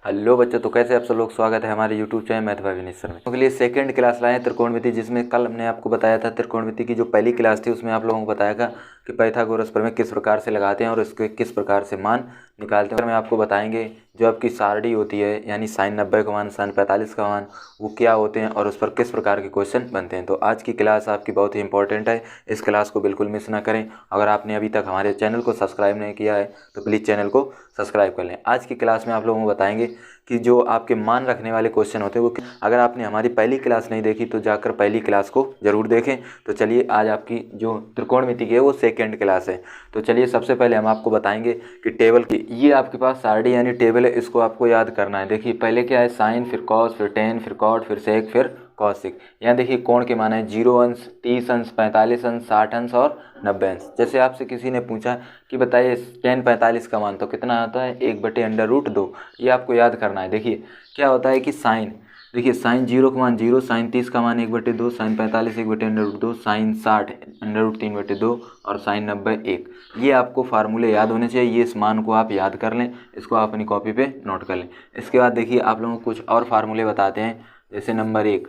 Hello बच्चों, तो कैसे आप सब लोग। स्वागत है हमारे YouTube channel math bye Vineet sir में। तो के लिए सेकंड क्लास लाए हैं त्रिकोणमिति, जिसमें कल हमने आपको बताया था त्रिकोणमिति की जो पहली क्लास थी उसमें आप लोगों को बताया था कि पाइथागोरस प्रमेय किस प्रकार से लगाते हैं और इसके किस प्रकार से मान निकालते हैं। मैं आपको बताएंगे जो आपकी सारणी होती है यानी sin 90 का मान, sin 45 का मान, वो क्या होते हैं और उस पर किस प्रकार के क्वेश्चन बनते हैं। तो आज की क्लास आपकी बहुत ही इंपॉर्टेंट है, इस क्लास को बिल्कुल मिस ना करें। अगर आपने अभी तक हमारे चैनल को सब्सक्राइब नहीं किया है तो प्लीज़ चैनल को सब्सक्राइब कर लें। आज की क्लास में आप लोगों को बताएंगे कि जो आपके मान रखने वाले क्वेश्चन होते हैं वो, अगर आपने हमारी पहली क्लास नहीं देखी तो जाकर पहली क्लास को ज़रूर देखें। तो चलिए, आज आपकी जो त्रिकोणमिति की है वो सेकंड क्लास है। तो चलिए, सबसे पहले हम आपको बताएंगे कि टेबल की, ये आपके पास सारणी यानी टेबल है, इसको आपको याद करना है। देखिए, पहले क्या है, साइन, फिर कॉस, फिर टेन, फिर कॉट, फिर सेक, फिर कौशिक। यहाँ देखिए कोण के मान है 0 अंश, 30 अंश, 45 अंश, 60 अंश और 90 अंश। जैसे आपसे किसी ने पूछा कि बताइए tan 45 का मान तो कितना आता है, 1/√2। ये आपको याद करना है। देखिए क्या होता है कि साइन, देखिए साइन 0 का मान 0, साइन 30 का मान 1/2, साइन 45 1/√2, साइन 60 √3/2 और साइन 90 1। ये आपको फार्मूले याद होने चाहिए। ये इस मान को आप याद कर लें, इसको आप अपनी कॉपी पे नोट कर लें। इसके बाद देखिए आप लोगों को कुछ और फार्मूले बताते हैं। जैसे नंबर 1,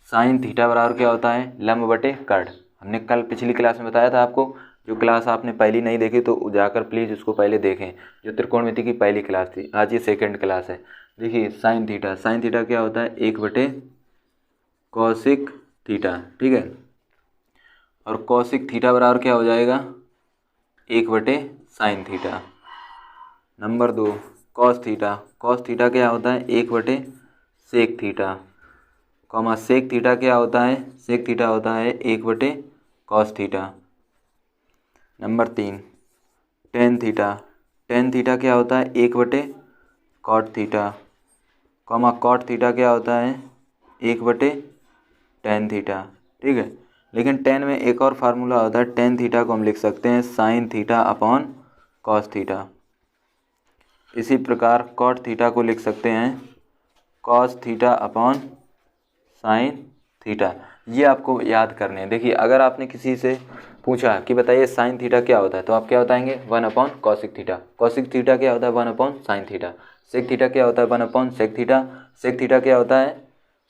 साइन थीटा बराबर क्या होता है, लंब बटे कर्ण। हमने कल पिछली क्लास में बताया था आपको। जो क्लास आपने पहली नहीं देखी तो जाकर प्लीज़ उसको पहले देखें, जो त्रिकोणमिति की पहली क्लास थी। आज ये सेकंड क्लास है। देखिए साइन थीटा क्या होता है, 1/कौशिक थीटा, ठीक है। और कौशिक थीटा बराबर क्या हो जाएगा, 1/साइन थीटा। नंबर 2, कॉस थीटा क्या होता है, 1/सेक थीटा, कॉमा सेक थीटा क्या होता है, सेक थीटा होता है 1/कॉस थीटा। नंबर 3, टेन थीटा क्या होता है, 1/कॉट थीटा, कॉमा कॉट थीटा क्या होता है, 1/टेन थीटा, ठीक है। लेकिन टेन में एक और फार्मूला होता है, टेन थीटा को हम लिख सकते हैं sine theta upon cos theta. इसी प्रकार कॉट थीटा को लिख सकते हैं cos theta upon sine theta. ये आपको याद करने हैं। देखिए अगर आपने किसी से पूछा कि बताइए साइन थीटा क्या होता है, तो आप क्या बताएंगे, 1/कौशिक थीटा। कौशिक थीटा क्या होता है, 1/साइन थीटा। सेक थीटा क्या होता है, 1/सेक थीटा। सेक थीटा क्या होता है,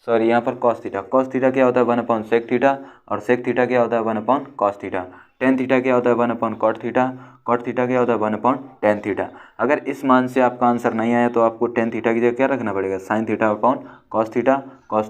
सॉरी यहाँ पर कॉस थीटा क्या होता है, 1/सेक थीटा। और सेक थीटा क्या होता है, 1/कॉस थीटा। टेन थीटा क्या होता है, 1/कॉट थीटा। कॉट थीटा क्या होता है, 1/टेन थीटा। अगर इस मान से आपका आंसर नहीं आया तो आपको टेन थीटा की जगह क्या रखना पड़ेगा, sine theta upon cos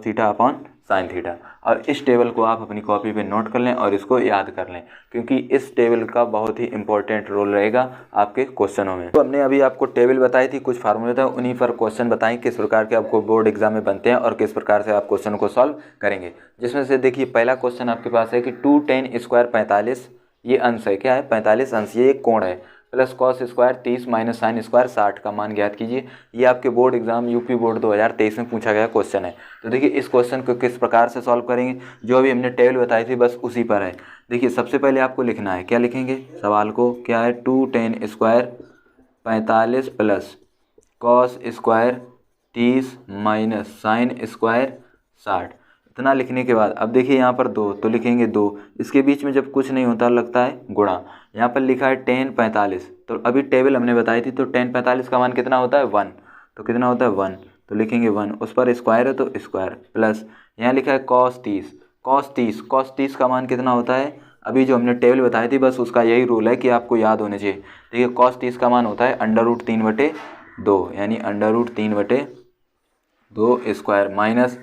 theta upon sine theta. और इस टेबल को आप अपनी कॉपी पे नोट कर लें और इसको याद कर लें, क्योंकि इस टेबल का बहुत ही इंपॉर्टेंट रोल रहेगा आपके क्वेश्चनों में। तो हमने अभी आपको टेबल बताई थी, कुछ फार्मूले था, उन्हीं पर क्वेश्चन बताएं किस प्रकार के आपको बोर्ड एग्जाम में बनते हैं और किस प्रकार से आप क्वेश्चन को सॉल्व करेंगे। जिसमें से देखिए पहला क्वेश्चन आपके पास है कि 2tan² 45, ये अंश है, क्या है, 45 अंश, ये एक कोण है, plus cos square 30 minus sine square 60 का मान ज्ञात कीजिए। ये आपके बोर्ड एग्जाम यूपी बोर्ड 2023 में पूछा गया क्वेश्चन है। तो देखिए इस क्वेश्चन को किस प्रकार से सॉल्व करेंगे, जो अभी हमने टेबल बताई थी बस उसी पर है। देखिए सबसे पहले आपको लिखना है, क्या लिखेंगे सवाल को, क्या है, 2tan² 45 plus cos square 30 minus sine square 60। इतना लिखने के बाद अब देखिए यहाँ पर 2 तो लिखेंगे 2, इसके बीच में जब कुछ नहीं होता लगता है गुणा। यहाँ पर लिखा है tan 45, तो अभी टेबल हमने बताई थी, तो tan 45 का मान कितना होता है, 1। तो कितना होता है 1, तो लिखेंगे 1, उस पर स्क्वायर है तो स्क्वायर, प्लस यहाँ लिखा है cos 30 का मान कितना होता है, अभी जो हमने टेबल बताई थी बस उसका यही रूल है कि आपको याद होने चाहिए। देखिए cos 30 का मान होता है √3/2, यानी √3/2 स्क्वायर, माइनस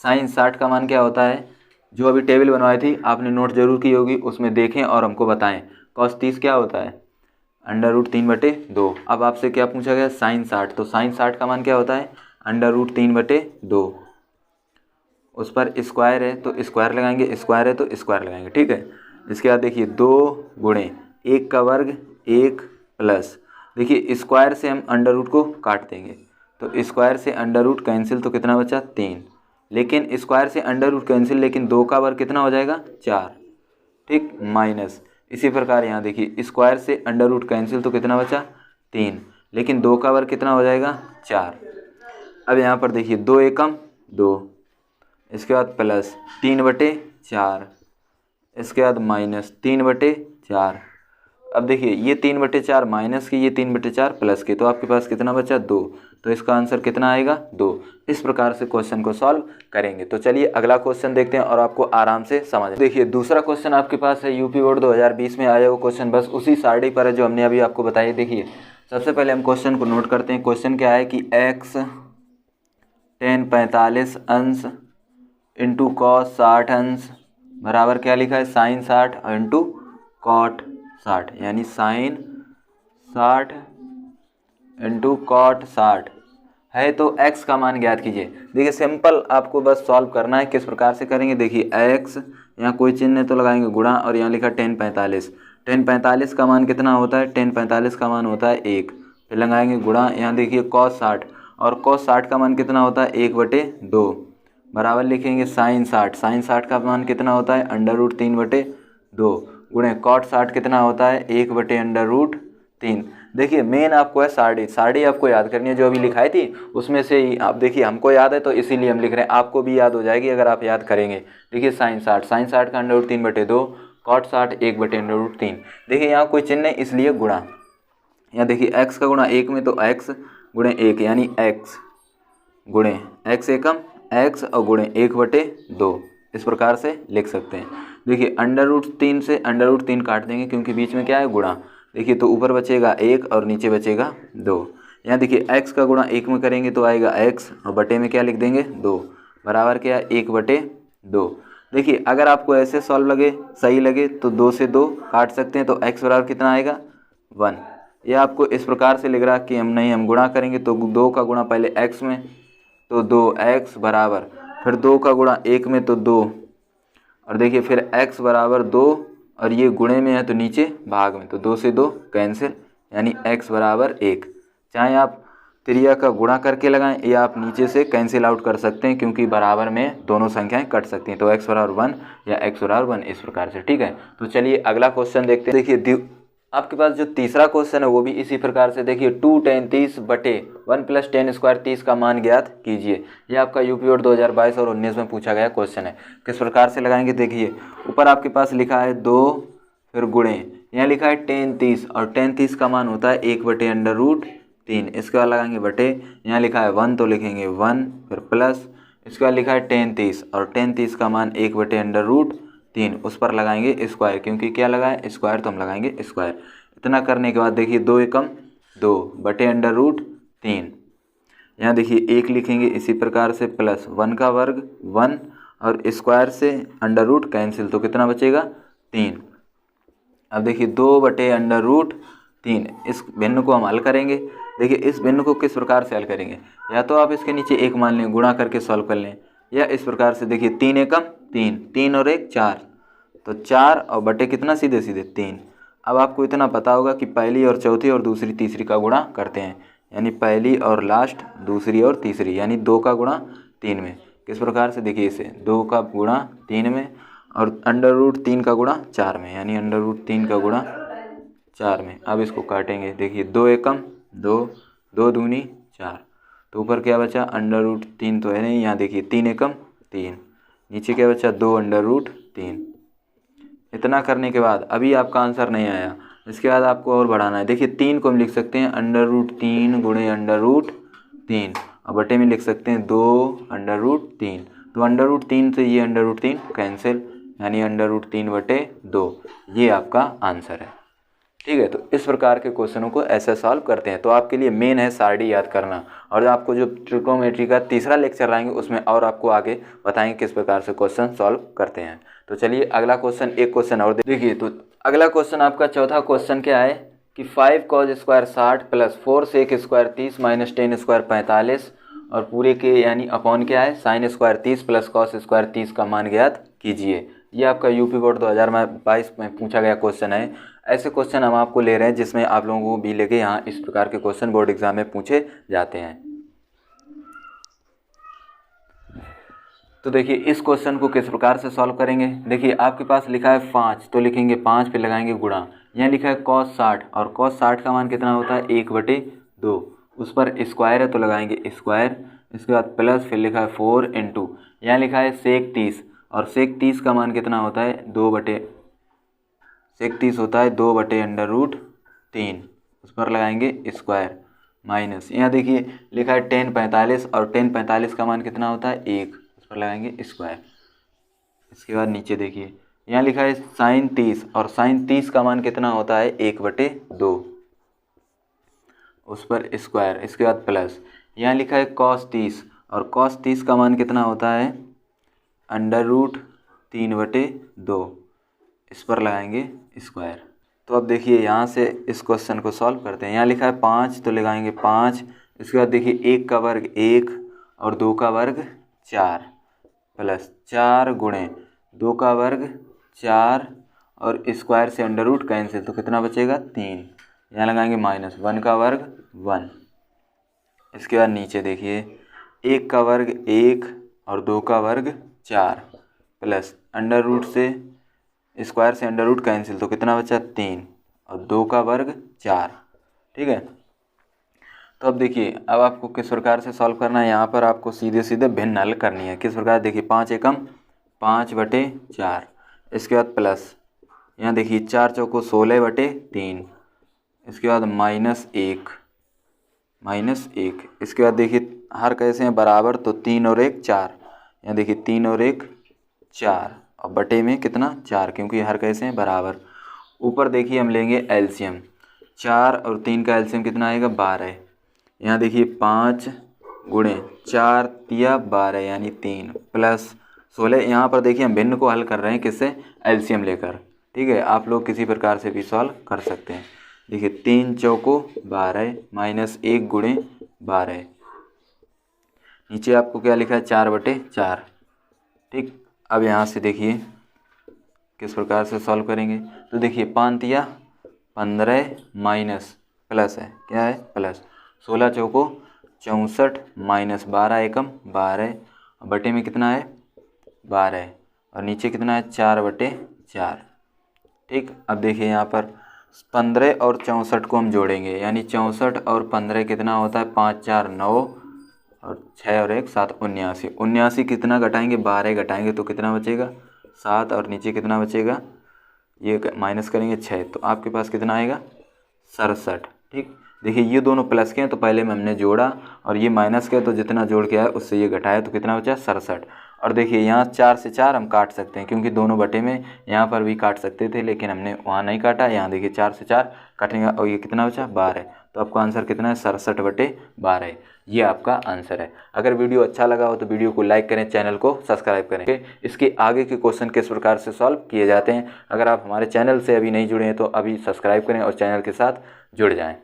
साइन 60 का मान क्या होता है, जो अभी टेबल बनवाई थी आपने नोट जरूर की होगी, उसमें देखें और हमको बताएं। cos 30 क्या होता है, √3/2। अब आपसे क्या पूछा गया, साइन 60, तो साइन 60 का मान क्या होता है, √3/2, उस पर स्क्वायर है तो स्क्वायर लगाएंगे, स्क्वायर है तो स्क्वायर लगाएंगे, ठीक है। इसके बाद देखिए 2 गुणे 1 का वर्ग 1 प्लस, देखिए स्क्वायर से हम अंडर रूट को काट देंगे, तो स्क्वायर से अंडर रूट कैंसिल, तो कितना बचा 3। लेकिन स्क्वायर से अंडर रूट कैंसिल, लेकिन 2 का वर्ग कितना हो जाएगा 4, ठीक, माइनस। इसी प्रकार यहाँ देखिए स्क्वायर से अंडर रूट कैंसिल, तो कितना बचा 3, लेकिन 2 का वर्ग कितना हो जाएगा 4। अब यहाँ पर देखिए 2 एकम 2, इसके बाद प्लस 3/4, इसके बाद माइनस 3/4। अब देखिए ये 3/4 माइनस की, ये 3/4 प्लस के, तो आपके पास कितना बचा 2। तो इसका आंसर कितना आएगा 2। इस प्रकार से क्वेश्चन को सॉल्व करेंगे। तो चलिए अगला क्वेश्चन देखते हैं और आपको आराम से समझ। देखिए दूसरा क्वेश्चन आपके पास है यूपी बोर्ड 2020 में आया वो क्वेश्चन, बस उसी सारणी पर है जो हमने अभी आपको बताई। देखिए सबसे पहले हम क्वेश्चन को नोट करते हैं। क्वेश्चन क्या है कि x tan 45 अंश इंटू कॉस 60 अंश बराबर क्या लिखा है साइन 60 इंटू कॉट 60, यानी साइन 60 इंटू कॉट 60 है। तो x का मान ज्ञात कीजिए। देखिए सिंपल आपको बस सॉल्व करना है। किस प्रकार से करेंगे, देखिए x यहाँ कोई चिन्ह तो लगाएंगे गुणा, और यहाँ लिखा tan 45। tan 45 का मान कितना होता है, tan 45 का मान होता है 1। फिर लगाएंगे गुणा, यहाँ देखिए cos 60, और cos 60 का मान कितना होता है 1/2 बराबर लिखेंगे साइन 60। साइन 60 का मान कितना होता है √3/2 गुणे कॉट 60 कितना होता है 1/√3। देखिए मेन आपको है सारणी आपको याद करनी है जो अभी लिखाई थी उसमें से ही। आप देखिए हमको याद है तो इसीलिए हम लिख रहे हैं, आपको भी याद हो जाएगी अगर आप याद करेंगे। देखिए साइन 60 का √3/2 कॉट 60 1/√3। देखिए यहाँ कोई चिन्ह नहीं इसलिए गुणा, यहाँ देखिए x का गुणा 1 में तो x गुणे 1 यानी x गुणे x एकम x और गुणे 1/2 इस प्रकार से लिख सकते हैं। देखिए √3 से √3 काट देंगे क्योंकि बीच में क्या है गुणा। देखिए तो ऊपर बचेगा 1 और नीचे बचेगा 2। यहाँ देखिए x का गुणा 1 में करेंगे तो आएगा x और बटे में क्या लिख देंगे 2 बराबर क्या है 1/2। देखिए अगर आपको ऐसे सॉल्व लगे सही लगे तो 2 से 2 काट सकते हैं तो x बराबर कितना आएगा 1। यह आपको इस प्रकार से लिख रहा कि हम गुणा करेंगे तो 2 का गुणा पहले x में तो 2x बराबर, फिर 2 का गुणा 1 में तो 2, और देखिए फिर x बराबर 2 और ये गुणे में है तो नीचे भाग में तो 2 से 2 कैंसिल यानी x बराबर 1। चाहे आप त्रिज्या का गुणा करके लगाएं या आप नीचे से कैंसिल आउट कर सकते हैं क्योंकि बराबर में दोनों संख्याएं कट सकती हैं। तो x बराबर 1 या x बराबर 1 इस प्रकार से, ठीक है। तो चलिए अगला क्वेश्चन देखते हैं। देखिए आपके पास जो तीसरा क्वेश्चन है वो भी इसी प्रकार से। देखिए 2 tan 30/1 + tan स्क्वायर 30 का मान ज्ञात कीजिए। ये आपका यूपी बोर्ड 2022 और 19 में पूछा गया क्वेश्चन है। किस प्रकार से लगाएंगे, देखिए ऊपर आपके पास लिखा है 2 फिर गुणे, यहाँ लिखा है tan 30 और tan 30 का मान होता है 1/√3। इसके बाद लगाएंगे बटे, यहाँ लिखा है 1 तो लिखेंगे 1 फिर प्लस, इसके बाद लिखा है tan 30 और tan 30 का मान 1/√3, उस पर लगाएंगे स्क्वायर क्योंकि क्या लगाए स्क्वायर तो हम लगाएंगे स्क्वायर। इतना करने के बाद देखिए 2 एकम 2 बटे √3, यहाँ देखिए 1 लिखेंगे इसी प्रकार से प्लस 1 का वर्ग 1 और स्क्वायर से अंडर रूट कैंसिल तो कितना बचेगा 3। अब देखिए 2 बटे √3, इस भिन्न को हम हल करेंगे। देखिए इस भिन्न को किस प्रकार से हल करेंगे, या तो आप इसके नीचे 1 मान लें गुणा करके सॉल्व कर लें, या इस प्रकार से देखिए 3 एकम 3, 3 और 1 4, तो 4 और बटे कितना सीधे सीधे 3। अब आपको इतना पता होगा कि पहली और चौथी और दूसरी तीसरी का गुणा करते हैं, यानी पहली और लास्ट दूसरी और तीसरी, यानी 2 का गुणा 3 में। किस प्रकार से, देखिए इसे 2 का गुणा 3 में और √3 का गुणा 4 में, यानी √3 का गुणा 4 में। अब इसको काटेंगे, देखिए 2 एकम 2, 2 दूनी 4, तो ऊपर क्या बचा √3 तो है नहीं, यहाँ देखिए 3 एकम 3, नीचे क्या बचा 2 √3। इतना करने के बाद अभी आपका आंसर नहीं आया, इसके बाद आपको और बढ़ाना है। देखिए 3 को हम लिख सकते हैं √3 गुणे √3 और बटे में लिख सकते हैं 2 √3, तो √3 से ये √3 कैंसिल, यानी √3/2, ये आपका आंसर है, ठीक है। तो इस प्रकार के क्वेश्चनों को ऐसे सॉल्व करते हैं। तो आपके लिए मेन है सारणी याद करना, और आपको जो ट्रिग्नोमेट्री का तीसरा लेक्चर लाएंगे उसमें और आपको आगे बताएंगे किस प्रकार से क्वेश्चन सॉल्व करते हैं। तो चलिए अगला क्वेश्चन, एक क्वेश्चन और देखिए। तो अगला क्वेश्चन आपका चौथा क्वेश्चन क्या है कि 5 cos square 60 plus 4 sec square 30 minus 10 square 45 और पूरे के यानी अपॉन क्या है sine square 30 plus cos square 30 का मान ज्ञात कीजिए। ये आपका यूपी बोर्ड 2022 में पूछा गया क्वेश्चन है। ऐसे क्वेश्चन हम आपको ले रहे हैं जिसमें आप लोगों को भी लेके यहाँ इस प्रकार के क्वेश्चन बोर्ड एग्जाम में पूछे जाते हैं। तो देखिए इस क्वेश्चन को किस प्रकार से सॉल्व करेंगे। देखिए आपके पास लिखा है 5 तो लिखेंगे 5 पे लगाएंगे गुणा, यहाँ लिखा है cos 60 और cos 60 का मान कितना होता है 1/2, उस पर स्क्वायर है तो लगाएंगे स्क्वायर, इसके बाद प्लस फिर लिखा है 4 इंटू, यहाँ लिखा है sec 30 और sec 30 का मान कितना होता है sec 30 होता है 2/√3, उस पर लगाएंगे स्क्वायर, माइनस, यहाँ देखिए लिखा है 10 45 और 10 45 का मान कितना होता है 1, उस पर लगाएंगे स्क्वायर। इसके बाद नीचे देखिए यहाँ लिखा है साइन 30 और साइन 30 का मान कितना होता है 1/2, उस पर स्क्वायर। इसके बाद प्लस यहाँ लिखा है कॉस 30 और कॉस 30 का मान कितना होता है √3/2, इस पर लगाएंगे स्क्वायर। तो अब देखिए यहाँ से इस क्वेश्चन को सॉल्व करते हैं। यहाँ लिखा है 5 तो लगाएंगे 5। इसके बाद देखिए 1 का वर्ग 1 और 2 का वर्ग 4 प्लस 4 गुणे 2 का वर्ग 4 और स्क्वायर से √ कैंसिल, तो कितना बचेगा 3। यहाँ लगाएंगे माइनस 1 का वर्ग 1। इसके बाद नीचे देखिए 1 का वर्ग 1 और 2 का वर्ग 4 प्लस √ से स्क्वायर से √ कैंसिल, तो कितना बचा 3 और 2 का वर्ग 4। ठीक है, तो अब देखिए अब आपको किस प्रकार से सॉल्व करना है। यहाँ पर आपको सीधे सीधे भिन्न हल करनी है। किस प्रकार, देखिए 5 एकम 5/4। इसके बाद प्लस यहाँ देखिए 4 चौको 16/3। इसके बाद -1। इसके बाद देखिए हर कैसे हैं बराबर, तो 3 और 1 4। यहाँ देखिए 3 और 1 4 और बटे में कितना 4, क्योंकि हर कैसे हैं बराबर। ऊपर देखिए हम लेंगे एलसीएम, 4 और 3 का एलसीएम कितना आएगा 12। यहाँ देखिए 5 गुणे 4 तिया 12 यानी 3 प्लस 16। यहाँ पर देखिए हम भिन्न को हल कर रहे हैं किससे, एलसीएम लेकर। ठीक है, आप लोग किसी प्रकार से भी सॉल्व कर सकते हैं। देखिए 3 चौको 12 -1 गुणे 12। नीचे आपको क्या लिखा है 4/4। ठीक, अब यहाँ से देखिए किस प्रकार से सॉल्व करेंगे। तो देखिए 5 तिया 15 माइनस प्लस है, क्या है प्लस 16 चौको 64 -12 एकम 12 और बटे में कितना है 12 और नीचे कितना है 4/4। ठीक, अब देखिए यहाँ पर 15 और 64 को हम जोड़ेंगे, यानी 64 और 15 कितना होता है 5 4 9 और 6 और 1 7 79। 79 कितना घटाएंगे 12 घटाएंगे तो कितना बचेगा 7 और नीचे कितना बचेगा, ये माइनस करेंगे 6, तो आपके पास कितना आएगा 67। ठीक, देखिए ये दोनों प्लस के हैं तो पहले में हमने जोड़ा और ये माइनस के, तो जितना जोड़ के आया उससे ये घटाया तो कितना बचा 67। और देखिए यहाँ 4 से 4 हम काट सकते हैं, क्योंकि दोनों बटे में यहाँ पर भी काट सकते थे लेकिन हमने वहाँ नहीं काटा। यहाँ देखिए 4 से 4 काटेंगे और ये कितना बचा 12। तो आपका आंसर कितना है 67/12। ये आपका आंसर है। अगर वीडियो अच्छा लगा हो तो वीडियो को लाइक करें, चैनल को सब्सक्राइब करें। इसके आगे के क्वेश्चन किस प्रकार से सॉल्व किए जाते हैं, अगर आप हमारे चैनल से अभी नहीं जुड़े हैं तो अभी सब्सक्राइब करें और चैनल के साथ जुड़ जाएँ।